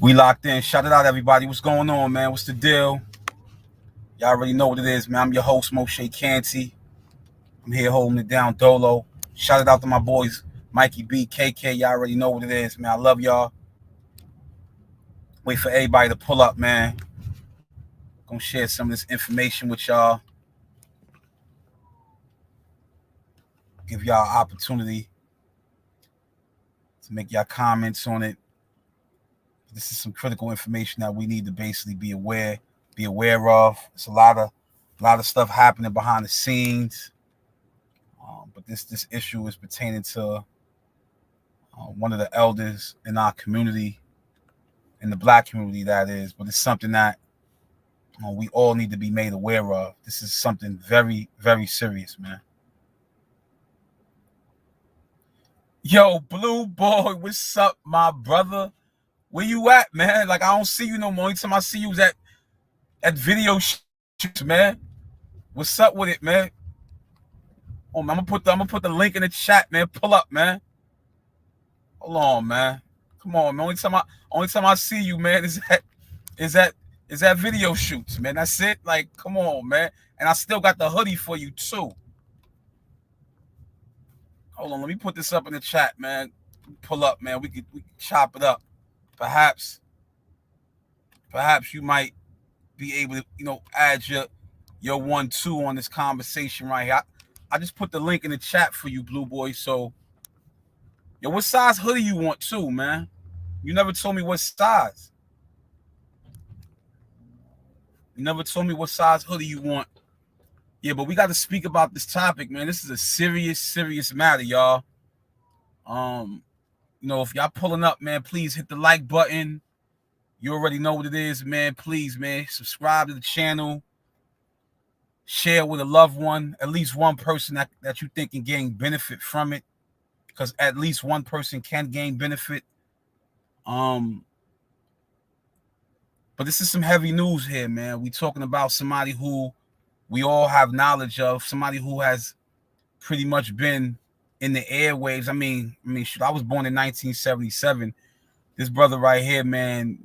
We locked in. Shout it out, everybody. What's going on, man? What's the deal? Y'all already know what it is, man. I'm your host, Moshe Canty. I'm here holding it down, Dolo. Shout it out to my boys, Mikey B, KK. Y'all already know what it is, man. I love y'all. Wait for everybody to pull up, man. Gonna share some of this information with y'all. Give y'all an opportunity to make y'all comments on it. This is some critical information that we need to basically be aware of. It's a lot of stuff happening behind the scenes. But this issue is pertaining to one of the elders in our community, in the black community, that is. But it's something that we all need to be made aware of. This is something very, very serious, man. Yo, Blue Boy, what's up, my brother? Where you at, man? Like, I don't see you no more. Only time I see you is at video shoots, man. What's up with it, man? Oh, man, I'm gonna put the link in the chat, man. Pull up, man. Hold on, man. Come on, man. Only time I see you, man, is that video shoots, man. That's it. Like, come on, man. And I still got the hoodie for you too. Hold on, let me put this up in the chat, man. Pull up, man. We could chop it up. Perhaps you might be able to, add your 1-2 on this conversation right here. I just put the link in the chat for you, Blue Boy. So, yo, what size hoodie you want too, man? You never told me what size. You never told me what size hoodie you want. Yeah, but we got to speak about this topic, man. This is a serious, serious matter, y'all. If y'all pulling up, man, please hit the like button. You already know what it is, man. Please, man, subscribe to the channel. Share with a loved one, at least one person that you think can gain benefit from it, because at least one person can gain benefit. But this is some heavy news here, man. We talking about somebody who we all have knowledge of, somebody who has pretty much been in the airwaves. I mean, shoot, I was born in 1977. This brother right here, man,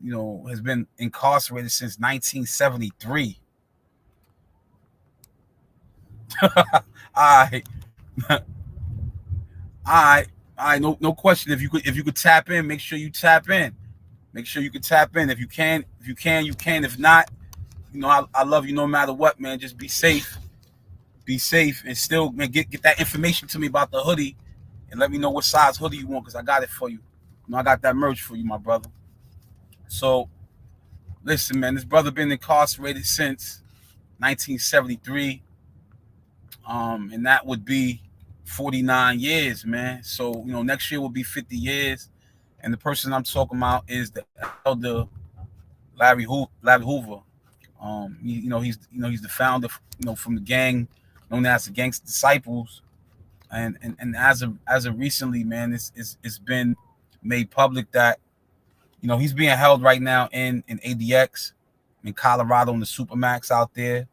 has been incarcerated since 1973. All right. All right, no question. If you could tap in, make sure you tap in. Make sure you can tap in. If you can, you can. If not, I love you no matter what, man. Just be safe. Be safe, and still, man, get that information to me about the hoodie, and let me know what size hoodie you want, because I got it for you. I got that merch for you, my brother. So, listen, man, this brother been incarcerated since 1973, and that would be 49 years, man. So, next year will be 50 years, and the person I'm talking about is the elder Larry Hoover. He's the founder, from the gang known as the Gangsta Disciples, and as of recently, man, it's been made public that he's being held right now in ADX in Colorado, in the Supermax out there,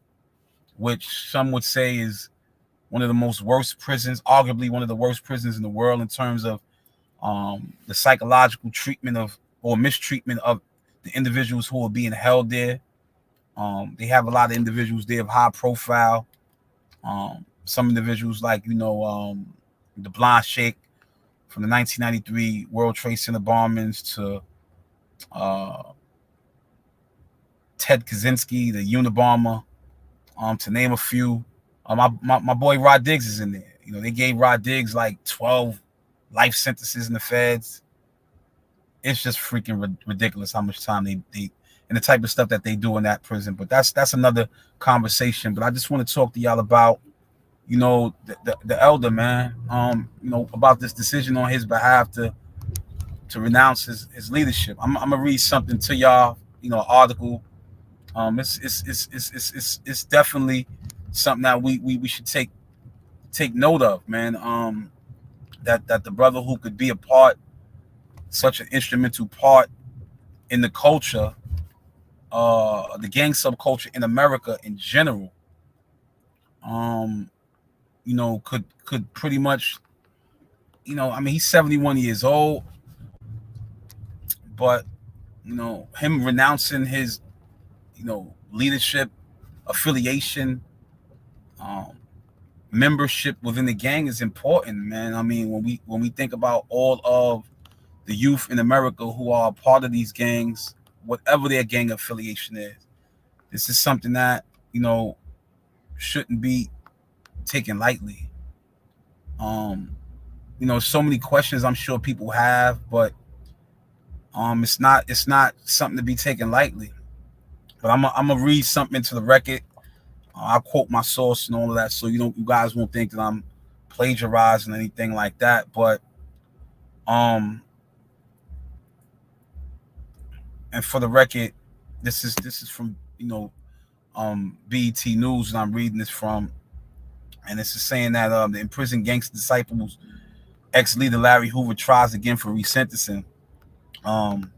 which some would say is one of the worst prisons, arguably one of the worst prisons in the world in terms of the psychological treatment or mistreatment of the individuals who are being held there. They have a lot of individuals there of high profile. Some individuals like, the Blonde Sheikh from the 1993 World Trade Center bombings, to Ted Kaczynski, the Unabomber, to name a few. My boy Rod Diggs is in there. They gave Rod Diggs like 12 life sentences in the feds. It's just freaking ridiculous how much time they and the type of stuff that they do in that prison. But that's another conversation. But I just want to talk to y'all about, the elder, man, about this decision on his behalf to renounce his leadership. I'm gonna read something to y'all, an article. It's definitely something that we should take note of, man. That the brother who could be such an instrumental part in the culture, the gang subculture in America in general, could pretty much, he's 71 years old, but him renouncing his, leadership, affiliation, um, membership within the gang is important, man. I mean, when we think about all of the youth in America who are a part of these gangs, whatever their gang affiliation is, this is something that shouldn't be taken lightly. Um, so many questions I'm sure people have, but it's not something to be taken lightly. But I'm gonna read something into the record. I'll quote my source and all of that, so you guys won't think that I'm plagiarizing anything like that. But um, and for the record, this is from BET News, and I'm reading this from, and this is saying that the imprisoned gangster disciples ex-leader Larry Hoover tries again for resentencing. Um,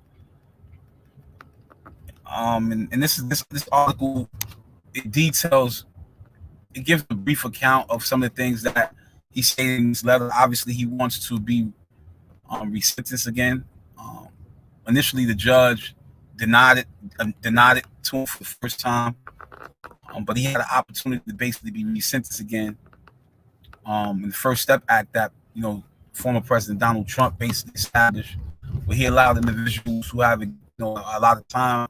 and this article, it details, it gives a brief account of some of the things that he stated in his letter. Obviously, he wants to be resentenced again. Um, Initially, the judge denied it to him for the first time, but he had an opportunity to basically be resentenced again. In the First Step Act that former President Donald Trump basically established, where he allowed individuals who have a lot of time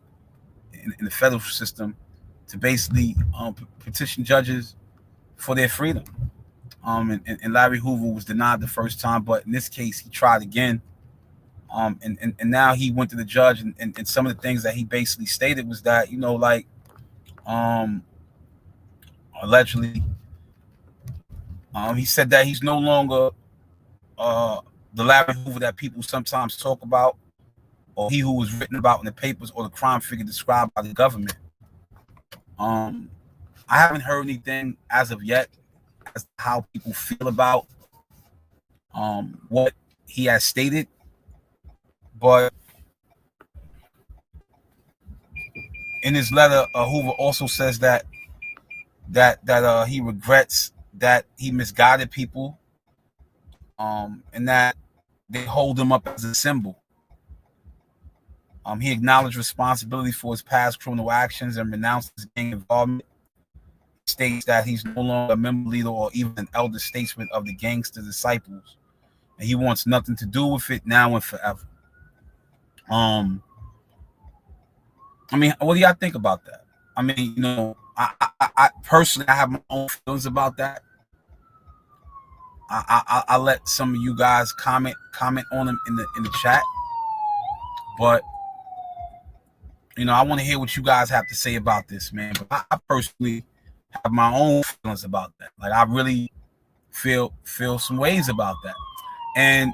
in the federal system to basically petition judges for their freedom. And Larry Hoover was denied the first time, but in this case, he tried again. And now he went to the judge, and some of the things that he basically stated was that, um, allegedly, he said that he's no longer the Larry Hoover that people sometimes talk about, or he who was written about in the papers, or the crime figure described by the government. Um, I haven't heard anything as of yet as to how people feel about what he has stated, but in his letter, Hoover also says that he regrets that he misguided people, and that they hold him up as a symbol. He acknowledged responsibility for his past criminal actions and renounced his gang involvement. He states that he's no longer a member, leader, or even an elder statesman of the gangster disciples, and he wants nothing to do with it now and forever. Um, I mean, what do y'all think about that? I mean, I personally, I have my own feelings about that. I let some of you guys comment on them in the chat, but I want to hear what you guys have to say about this, man. But I personally have my own feelings about that. Like, I really feel some ways about that, and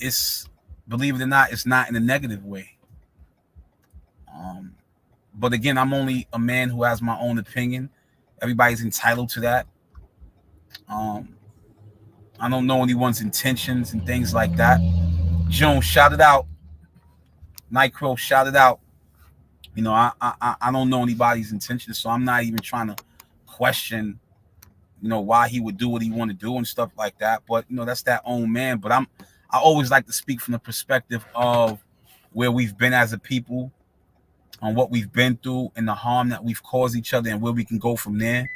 it's, believe it or not, it's not in a negative way. But again, I'm only a man who has my own opinion. Everybody's entitled to that. I don't know anyone's intentions and things like that. Jones, shout it out. Nightcrow, shout it out. I don't know anybody's intentions, so I'm not even trying to question, why he would do what he want to do and stuff like that. But that's that own man. But I always like to speak from the perspective of where we've been as a people, on what we've been through, and the harm that we've caused each other, and where we can go from there.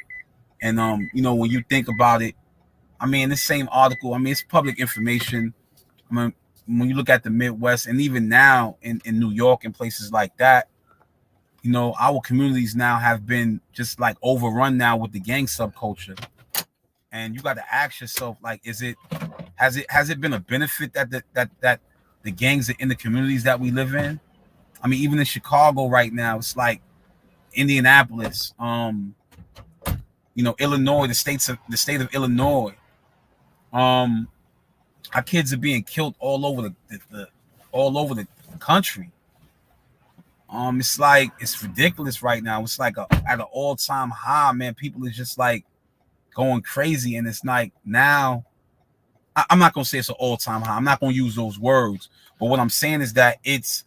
And when you think about it, I mean, this same article, I mean, it's public information. I mean, when you look at the Midwest, and even now in New York and places like that, our communities now have been just like overrun now with the gang subculture. And you got to ask yourself, like, has it been a benefit that the gangs are in the communities that we live in? I mean, even in Chicago right now, it's like Indianapolis, Illinois, the state of Illinois. Our kids are being killed all over the country. It's like, it's ridiculous right now. It's like at an all-time high, man. People are just like going crazy, and it's like now. I'm not gonna say it's an all-time high. I'm not gonna use those words, but what I'm saying is that it's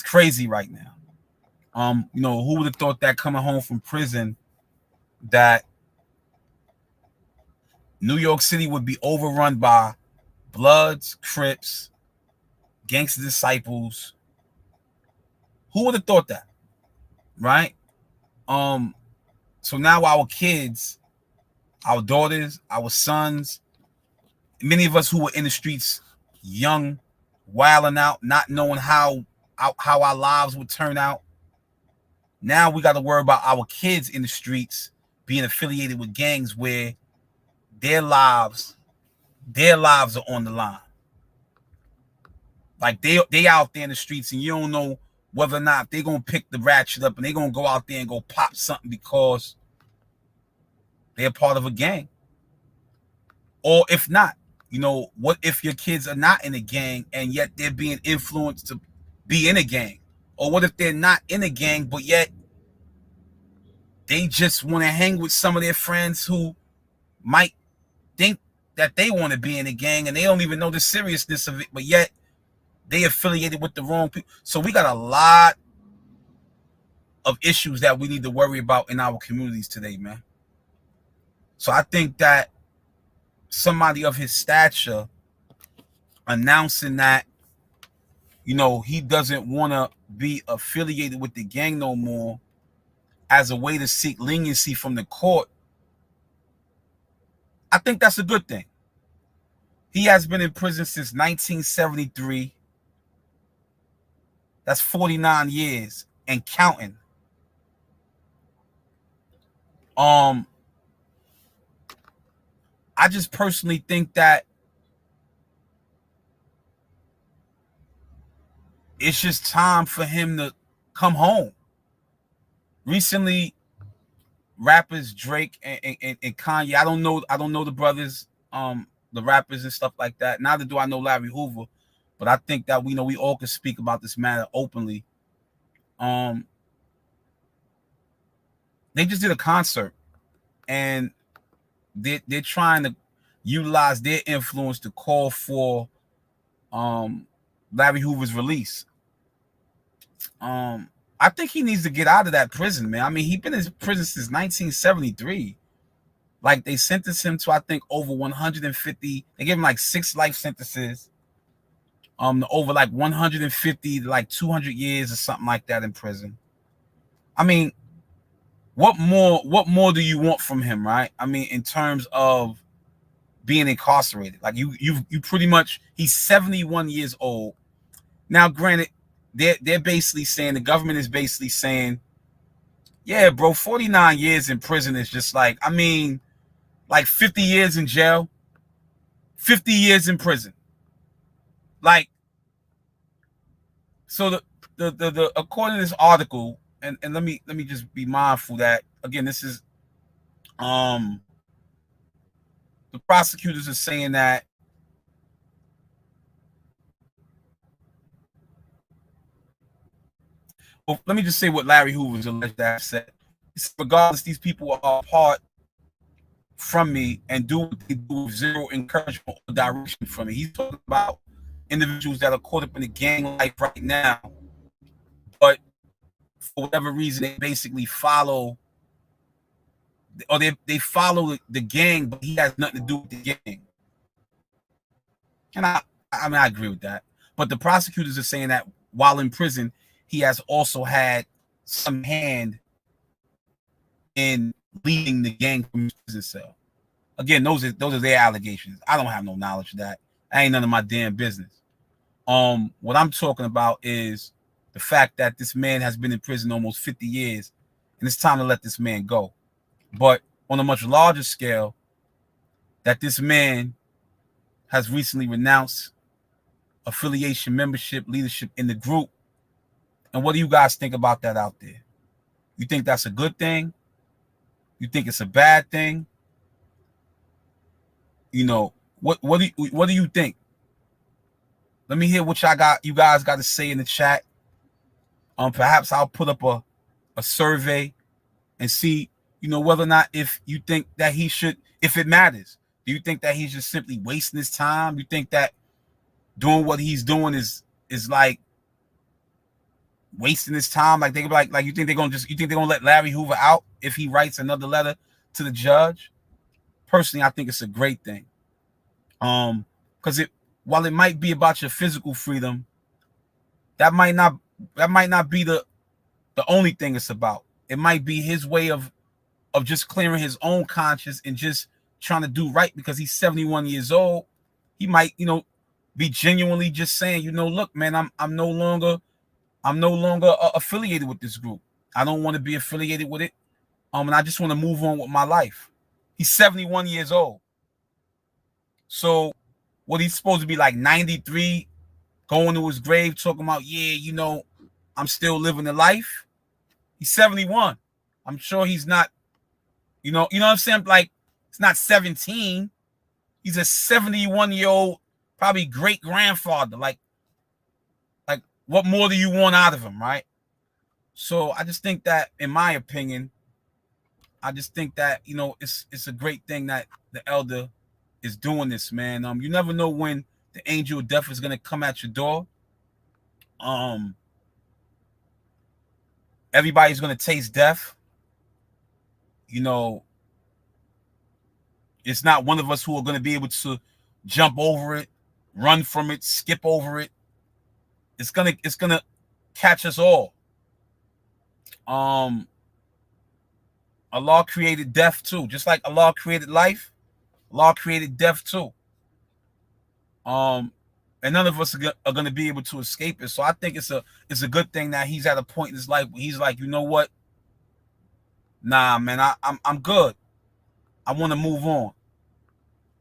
crazy right now. Who would have thought that coming home from prison, that New York City would be overrun by Bloods, Crips, gangster disciples. Who would have thought that, right? So now our kids, our daughters, our sons, many of us who were in the streets young, wilding out, not knowing how our lives would turn out. Now we got to worry about our kids in the streets being affiliated with gangs where their lives are on the line. Like they out there in the streets, and you don't know whether or not they're gonna pick the ratchet up and they're gonna go out there and go pop something because they're part of a gang. Or if not, what if your kids are not in a gang and yet they're being influenced to be in a gang? Or what if they're not in a gang, but yet they just want to hang with some of their friends who might think that they want to be in a gang and they don't even know the seriousness of it, but yet they affiliated with the wrong people. So we got a lot of issues that we need to worry about in our communities today, man. So I think that somebody of his stature announcing that, he doesn't want to be affiliated with the gang no more as a way to seek leniency from the court, I think that's a good thing. He has been in prison since 1973. That's 49 years and counting. I just personally think that it's just time for him to come home. Recently, rappers Drake and Kanye, I don't know the brothers, the rappers and stuff like that. Neither do I know Larry Hoover, but I think that we all can speak about this matter openly. They just did a concert, and they're trying to utilize their influence to call for Larry Hoover's release. I think he needs to get out of that prison, man. I mean, he's been in prison since 1973. Like, they sentenced him to, I think, over 150. They gave him like 6 life sentences. Over like 150 to like 200 years or something like that in prison. I mean, what more do you want from him, right? I mean, in terms of being incarcerated. Like, you pretty much, he's 71 years old. Now, granted, they're basically saying, the government is basically saying, yeah, bro, 49 years in prison is just like, I mean, like 50 years in jail, 50 years in prison. Like, so the according to this article, and let me just be mindful that, again, this is the prosecutors are saying that well, let me just say what Larry Hoover's alleged to have said. Regardless, these people are apart from me and do what they do with zero encouragement or direction from me. He's talking about individuals that are caught up in the gang life right now, but for whatever reason, they basically follow, or they follow the gang, but he has nothing to do with the gang. And I mean, I agree with that. But the prosecutors are saying that while in prison, he has also had some hand in leading the gang from his prison cell. Again, those are their allegations. I don't have no knowledge of that. That ain't none of my damn business. What I'm talking about is the fact that this man has been in prison almost 50 years, and it's time to let this man go. But on a much larger scale, that this man has recently renounced affiliation, membership, leadership in the group. And what do you guys think about that out there? You think that's a good thing? You think it's a bad thing? What do you think? Let me hear what you guys got to say in the chat. Perhaps I'll put up a survey and see, whether or not, if you think that he should, if it matters. Do you think that he's just simply wasting his time? You think that doing what he's doing is like wasting his time? Like, they like you think they're gonna let Larry Hoover out if he writes another letter to the judge? Personally, I think it's a great thing. Because while it might be about your physical freedom, that might not be the only thing it's about. It might be his way of just clearing his own conscience and just trying to do right because he's 71 years old. He might, be genuinely just saying, look, man, I'm no longer affiliated with this group. I don't want to be affiliated with it. And I just want to move on with my life. He's 71 years old. So what, he's supposed to be like 93, going to his grave talking about, yeah, I'm still living the life. He's 71. I'm sure he's not, you know what I'm saying? Like, it's not 17. He's a 71-year-old, probably great grandfather. Like, what more do you want out of him, right? So I just think that, in my opinion, it's a great thing that the elder is doing this, man. You never know when the angel of death is gonna come at your door. Everybody's gonna taste death. It's not one of us who are gonna be able to jump over it, run from it, skip over it. It's gonna catch us all. Allah created death too, just like Allah created life. Allah created death too. And none of us are going to be able to escape it. So I think it's a good thing that he's at a point in his life where he's like, you know what? Nah, man, I'm good. I want to move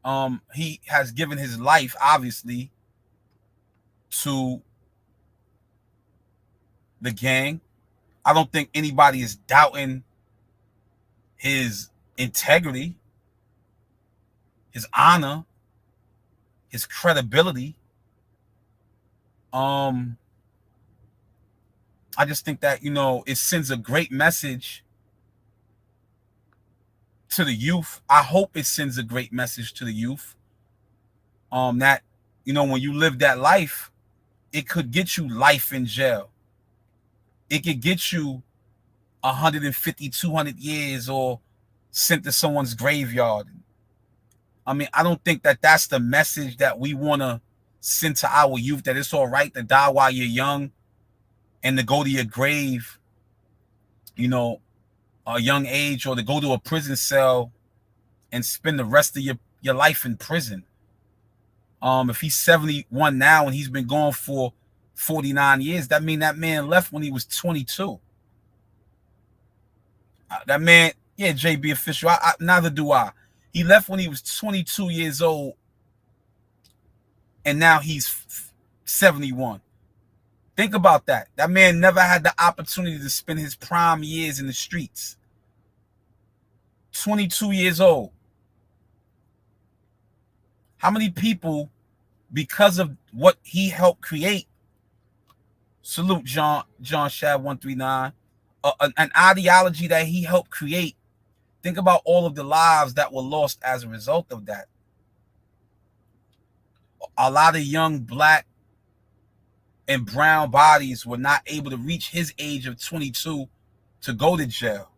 on. He has given his life, obviously, to the gang. I don't think anybody is doubting his integrity, his honor, his credibility. I just think that, it sends a great message to the youth. I hope it sends a great message to the youth. That, when you live that life, it could get you life in jail. It could get you 150, 200 years or sent to someone's graveyard. I mean, I don't think that that's the message that we want to send to our youth, that it's all right to die while you're young and to go to your grave, a young age, or to go to a prison cell and spend the rest of your life in prison. If he's 71 now and he's been gone for 49 years, that means that man left when he was 22. That man, yeah, JB official. Neither do I. He left when he was 22 years old, and now he's 71. Think about that. That man never had the opportunity to spend his prime years in the streets. 22 years old. How many people, because of what he helped create, salute John Shad 139, an ideology that he helped create, think about all of the lives that were lost as a result of that. A lot of young black and brown bodies were not able to reach his age of 22 to go to jail.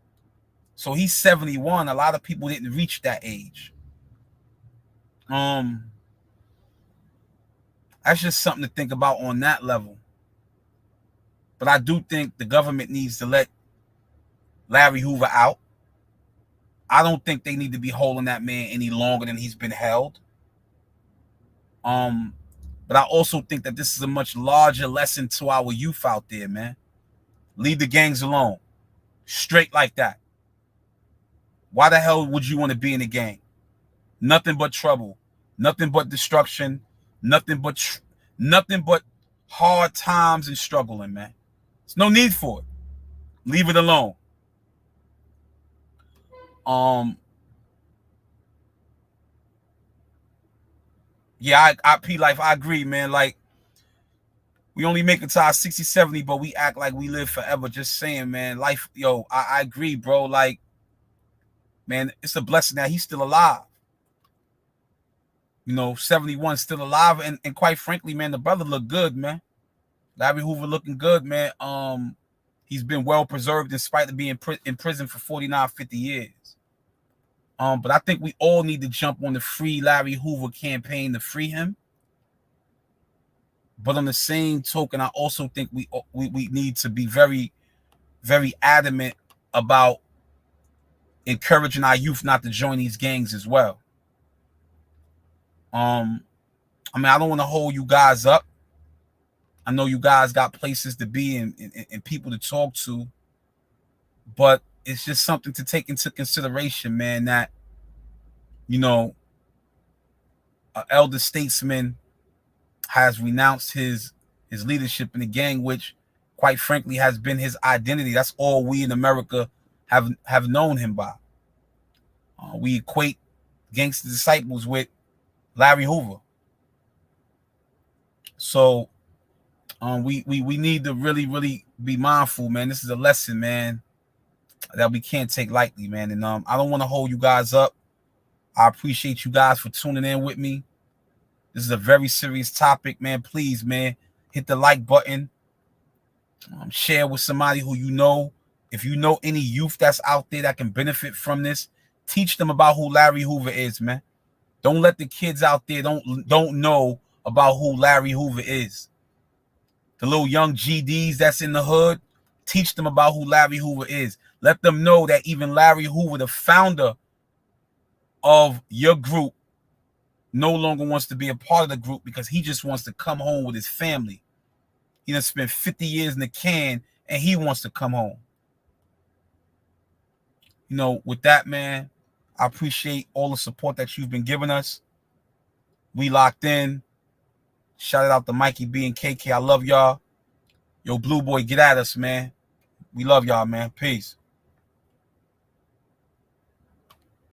So he's 71. A lot of people didn't reach that age. That's just something to think about on that level. But I do think the government needs to let Larry Hoover out. I don't think they need to be holding that man any longer than he's been held. But I also think that this is a much larger lesson to our youth out there, man. Leave the gangs alone. Straight like that. Why the hell would you want to be in a gang? Nothing but trouble. Nothing but destruction. Nothing but hard times and struggling, man. There's no need for it. Leave it alone. Yeah, I P Life, I agree, man. Like, we only make it to our 60, 70, but we act like we live forever. Just saying, man. Life, I agree, bro. Like, man, it's a blessing that he's still alive. 71 still alive. And quite frankly, man, the brother looked good, man. Larry Hoover looking good, man. He's been well preserved in spite of being in prison for 49, 50 years. But I think we all need to jump on the Free Larry Hoover campaign to free him. But on the same token, I also think we need to be very, very adamant about encouraging our youth not to join these gangs as well. I mean, I don't want to hold you guys up. I know you guys got places to be and people to talk to, but it's just something to take into consideration, man, that, you know, an elder statesman has renounced his leadership in the gang, which quite frankly has been his identity. That's all we in America have known him by. We equate Gangster Disciples with Larry Hoover. So we need to really, really be mindful, man. This is a lesson, man, that we can't take lightly, man. And I don't want to hold you guys up. I appreciate you guys for tuning in with me. This is a very serious topic, man. Please, man, hit the like button. Share with somebody who you know. If you know any youth that's out there that can benefit from this, teach them about who Larry Hoover is, man. Don't let the kids out there don't know about who Larry Hoover is. The little young GDs that's in the hood, teach them about who Larry Hoover is. Let them know that even Larry Hoover, the founder of your group, no longer wants to be a part of the group because he just wants to come home with his family. He done spent 50 years in the can and he wants to come home. You know, with that, man, I appreciate all the support that you've been giving us. We locked in. Shout out to Mikey B and KK. I love y'all. Yo, Blue Boy, get at us, man. We love y'all, man. Peace.